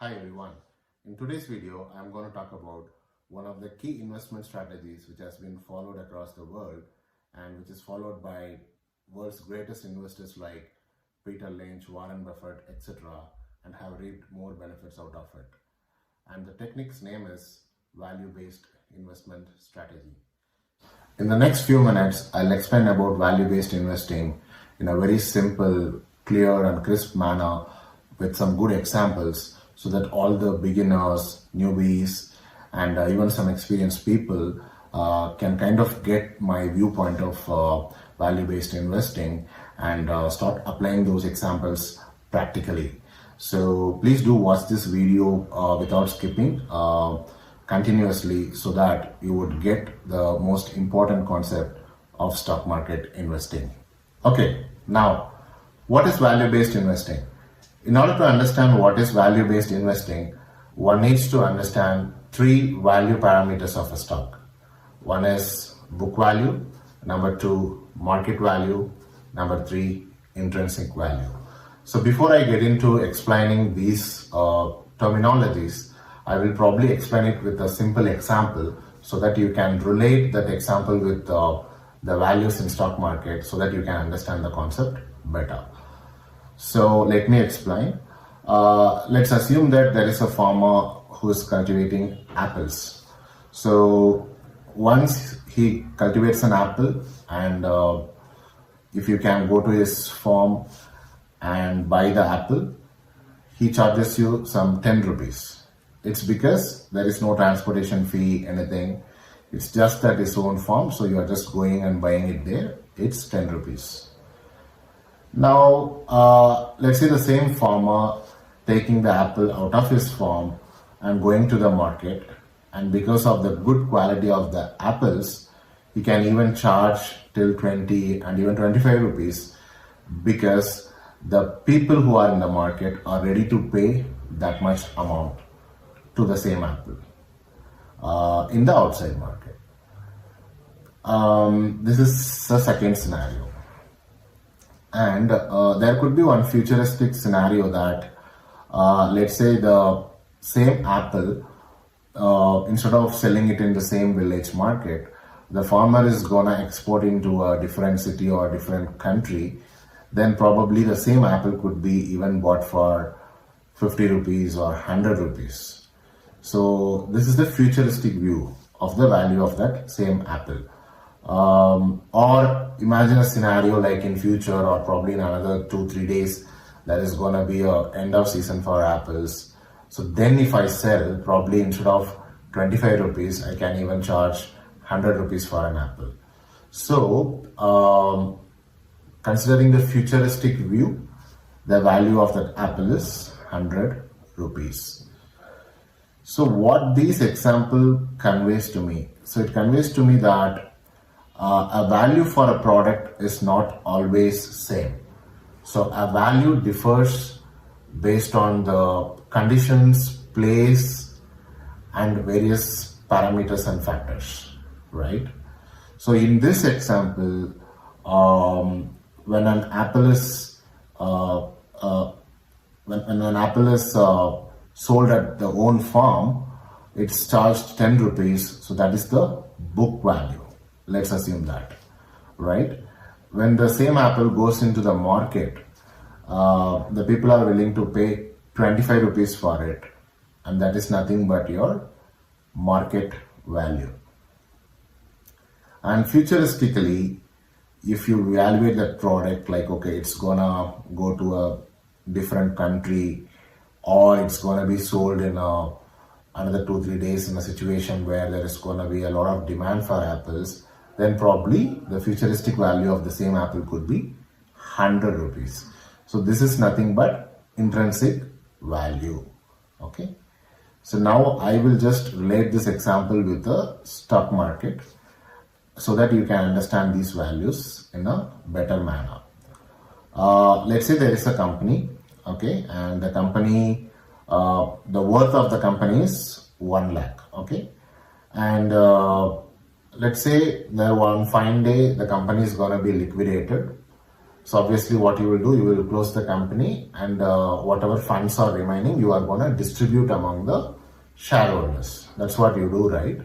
Hi everyone. In today's video, I'm going to talk about one of the key investment strategies which has been followed across the world and which is followed by world's greatest investors like Peter Lynch, Warren Buffett, etc. and have reaped more benefits out of it. And the technique's name is value-based investment strategy. In the next few minutes, I'll explain about value-based investing in a very simple, clear and crisp manner with some good examples so that all the beginners, newbies and even some experienced people can kind of get my viewpoint of value-based investing and start applying those examples practically. So please do watch this video without skipping continuously so that you would get the most important concept of stock market investing. Okay, now what is value-based investing? In order to understand what is value-based investing, one needs to understand three value parameters of a stock. One is book value, number two, market value, number three, intrinsic value. So before I get into explaining these terminologies, I will probably explain it with a simple example so that you can relate that example with the values in stock market so that you can understand the concept better. So let me explain. Let's assume that there is a farmer who is cultivating apples. So once he cultivates an apple and if you can go to his farm and buy the apple, he charges you some 10 rupees. It's because there is no transportation fee, anything. It's just at his own farm, so you are just going and buying it there. It's 10 rupees. Now, let's say the same farmer taking the apple out of his farm and going to the market, and because of the good quality of the apples, he can even charge till 20 and even 25 rupees because the people who are in the market are ready to pay that much amount to the same apple in the outside market. This is the second scenario. And there could be one futuristic scenario that let's say the same apple, instead of selling it in the same village market, the farmer is gonna export into a different city or a different country. Then probably the same apple could be even bought for 50 rupees or 100 rupees. So this is the futuristic view of the value of that same apple. Or imagine a scenario like in future or probably in another 2-3 days there is gonna be a end of season for apples. So then if I sell, probably instead of 25 rupees I can even charge 100 rupees for an apple. So considering the futuristic view, the value of that apple is 100 rupees. So what this example conveys to me? So it conveys to me that a value for a product is not always same. So a value differs based on the conditions, place, and various parameters and factors, right? So in this example, when an apple is sold at the own farm, it's charged 10 rupees. So that is the book value. Let's assume that, right? When the same apple goes into the market, the people are willing to pay 25 rupees for it, and that is nothing but your market value. And futuristically, if you evaluate that product like, okay, it's gonna go to a different country or it's gonna be sold in another 2-3 days in a situation where there is gonna be a lot of demand for apples, then probably the futuristic value of the same apple could be 100 rupees. So this is nothing but intrinsic value. Okay. So now I will just relate this example with the stock market so that you can understand these values in a better manner. Let's say there is a company, okay, and the company, the worth of the company is 1 lakh, okay, and let's say that one fine day the company is going to be liquidated So obviously what you will do, you will close the company, and whatever funds are remaining, you are going to distribute among the shareholders. That's what you do, right?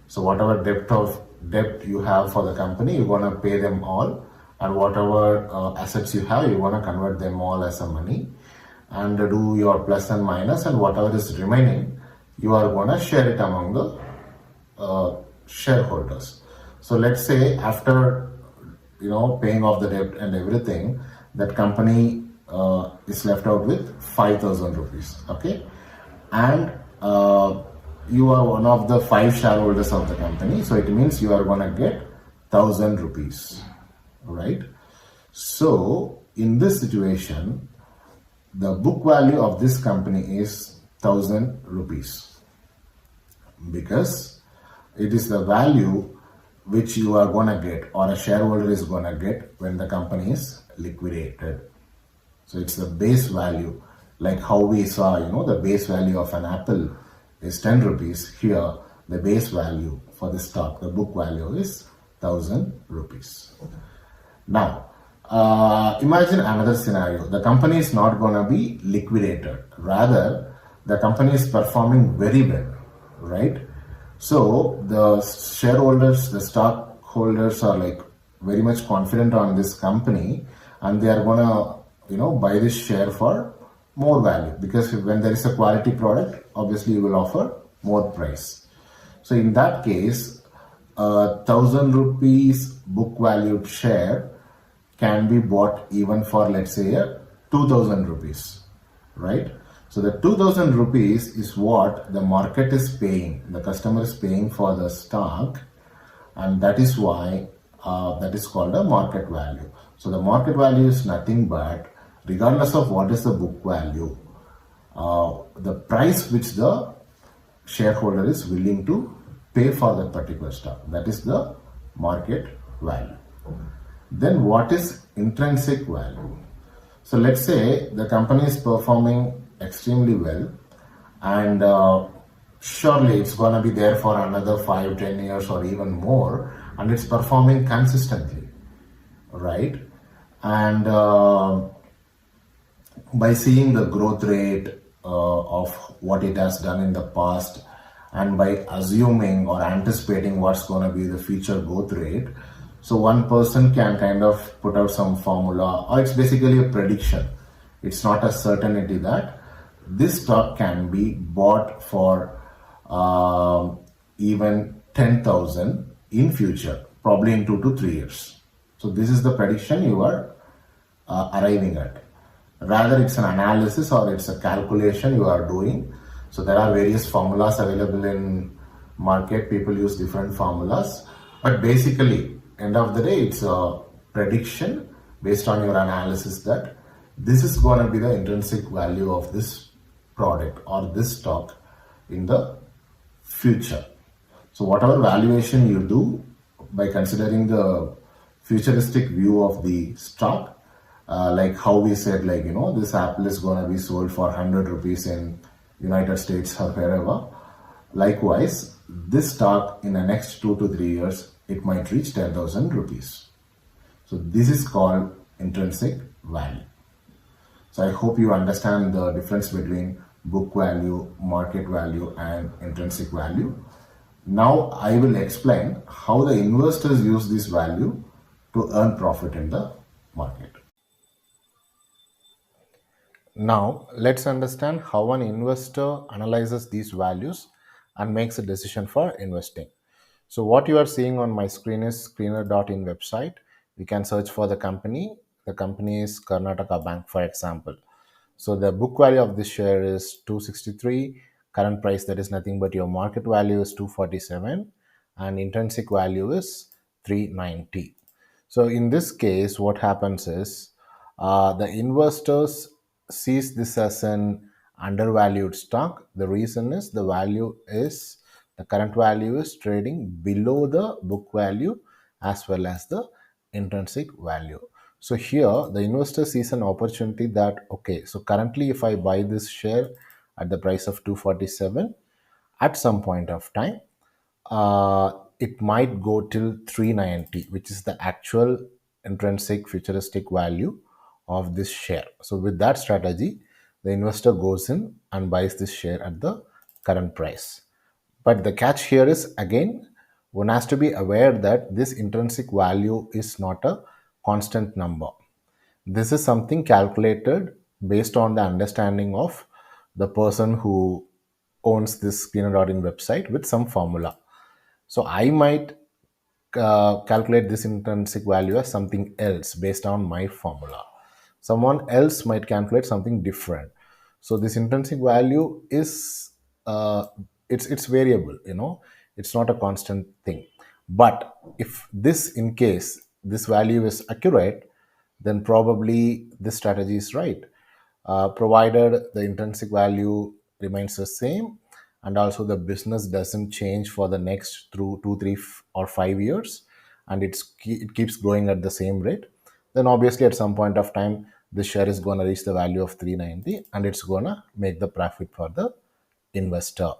So whatever debt you have for the company, you're going to pay them all, and whatever assets you have, you want to convert them all as a money, and do your plus and minus, and whatever is remaining, you are going to share it among the shareholders. So let's say after paying off the debt and everything, that company is left out with 5,000 rupees. Okay, and you are one of the 5 shareholders of the company, so it means you are gonna get 1,000 rupees, right? So in this situation, the book value of this company is 1,000 rupees, because it is the value which you are going to get, or a shareholder is going to get, when the company is liquidated. So it's the base value, like how we saw, the base value of an apple is 10 rupees. Here, the base value for the stock, the book value is 1,000 rupees. Now, imagine another scenario. The company is not going to be liquidated. Rather, the company is performing very well, right? So the shareholders, the stockholders are like very much confident on this company, and they are gonna, buy this share for more value, because when there is a quality product, obviously you will offer more price. So in that case, 1,000 rupees book valued share can be bought even for, let's say, a 2,000 rupees, right? So the 2,000 rupees is what the market is paying, the customer is paying for the stock, and that is why that is called a market value. So the market value is nothing but, regardless of what is the book value, the price which the shareholder is willing to pay for that particular stock, that is the market value. Then what is intrinsic value? So let's say the company is performing extremely well, and surely it's going to be there for another 5-10 years or even more, and it's performing consistently, right? And by seeing the growth rate of what it has done in the past, and by assuming or anticipating what's going to be the future growth rate, so one person can kind of put out some formula, or it's basically a prediction. It's not a certainty that this stock can be bought for even 10,000 in future, probably in 2 to 3 years. So this is the prediction you are arriving at. Rather, it's an analysis or it's a calculation you are doing. So there are various formulas available in market. People use different formulas, but basically, end of the day, it's a prediction based on your analysis that this is going to be the intrinsic value of this product or this stock in the future. So whatever valuation you do, by considering the futuristic view of the stock, like how we said, like, this apple is going to be sold for 100 rupees in United States or wherever. Likewise, this stock in the next 2 to 3 years, it might reach 10,000 rupees. So this is called intrinsic value. So I hope you understand the difference between book value, market value, and intrinsic value. Now I will explain how the investors use this value to earn profit in the market. Now, let's understand how an investor analyzes these values and makes a decision for investing. So what you are seeing on my screen is screener.in website. You can search for the company. The company is Karnataka Bank, for example. So the book value of this share is 263. Current price, that is nothing but your market value, is 247, and intrinsic value is 390. So in this case, what happens is the investors sees this as an undervalued stock. The reason is the current value is trading below the book value as well as the intrinsic value. So here the investor sees an opportunity that, okay, so currently if I buy this share at the price of 247, at some point of time, it might go till 390, which is the actual intrinsic futuristic value of this share. So with that strategy, the investor goes in and buys this share at the current price. But the catch here is, again, one has to be aware that this intrinsic value is not a constant number. This is something calculated based on the understanding of the person who owns this peanut dotting website with some formula. So I might calculate this intrinsic value as something else based on my formula. Someone else might calculate something different. So this intrinsic value is it's variable. It's not a constant thing. But if this, in case this value is accurate, then probably this strategy is right, provided the intrinsic value remains the same and also the business doesn't change for the next through 2, 3, or 5 years, and it keeps growing at the same rate. Then obviously at some point of time the share is going to reach the value of 390 and it's going to make the profit for the investor.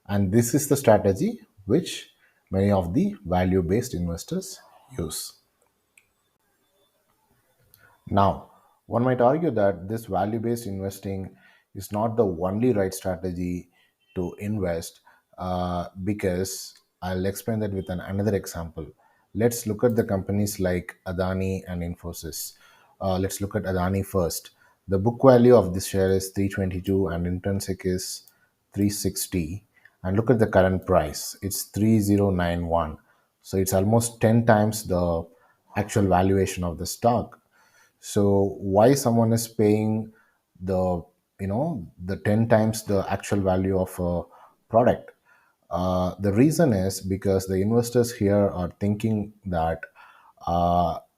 And this is the strategy which many of the value based investors use. Now, one might argue that this value based investing is not the only right strategy to invest, because I'll explain that with another example. Let's look at the companies like Adani and Infosys. Let's look at Adani first. The book value of this share is 322 and intrinsic is 360. And look at the current price, it's 3091. So it's almost 10 times the actual valuation of the stock. So why someone is paying the the 10 times the actual value of a product? The reason is because the investors here are thinking that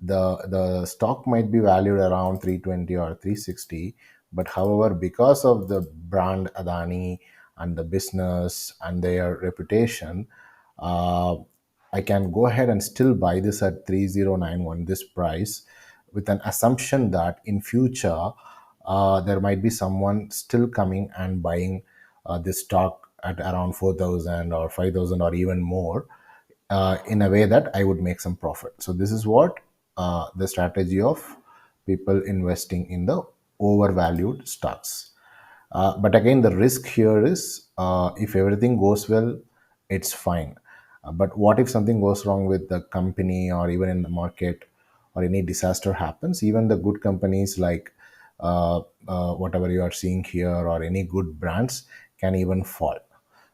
the stock might be valued around 320 or 360, but however, because of the brand Adani and the business and their reputation, uh, I can go ahead and still buy this at 3091 this price, with an assumption that in future there might be someone still coming and buying this stock at around 4000 or 5000 or even more, in a way that I would make some profit. So this is what the strategy of people investing in the overvalued stocks. But again, the risk here is, if everything goes well, it's fine. But what if something goes wrong with the company or even in the market, or any disaster happens? Even the good companies like whatever you are seeing here, or any good brands, can even fall.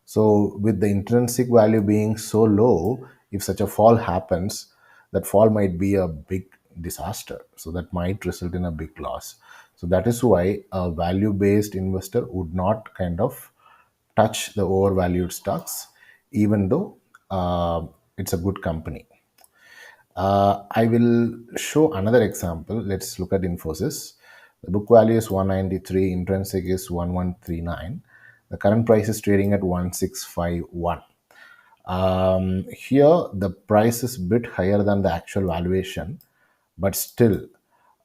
So, with the intrinsic value being so low, if such a fall happens, that fall might be a big disaster. So, that might result in a big loss. So, that is why a value based investor would not kind of touch the overvalued stocks, even though it's a good company. I will show another example. Let's look at Infosys. The book value is 193, intrinsic is 1139. The current price is trading at 1651. Here, the price is a bit higher than the actual valuation, but still,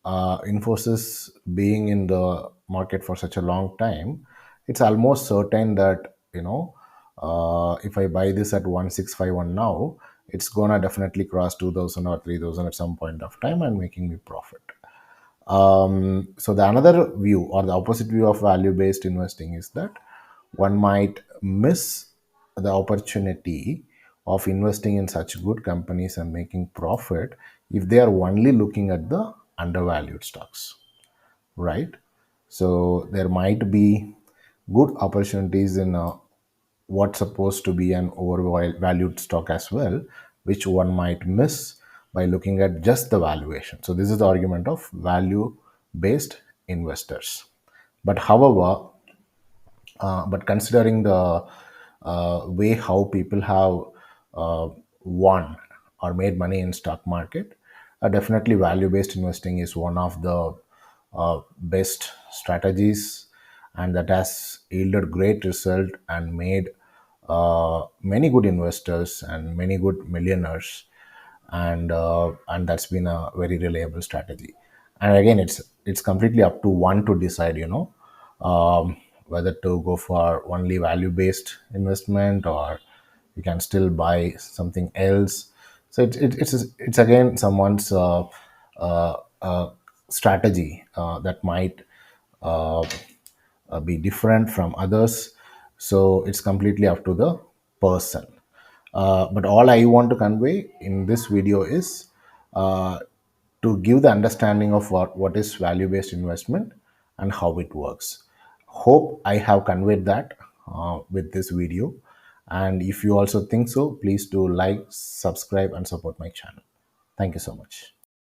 Infosys being in the market for such a long time, it's almost certain that if I buy this at 1651 now, it's gonna definitely cross 2000 or 3000 at some point of time and making me profit. So the another view, or the opposite view of value based investing, is that one might miss the opportunity of investing in such good companies and making profit if they are only looking at the undervalued stocks, right? So there might be good opportunities in what's supposed to be an overvalued stock as well, which one might miss by looking at just the valuation. So this is the argument of value based investors. But however, but considering the way how people have won or made money in stock market, definitely value based investing is one of the best strategies, and that has yielded great result and made many good investors and many good millionaires, and that's been a very reliable strategy. And again, it's completely up to one to decide, whether to go for only value based investment, or you can still buy something else. So it's again someone's uh, uh, strategy that might uh, be different from others. So it's completely up to the person. But all I want to convey in this video is uh, to give the understanding of what is value based investment and how it works. Hope I have conveyed that with this video. And if you also think so, please do like, subscribe, and support my channel. Thank you so much.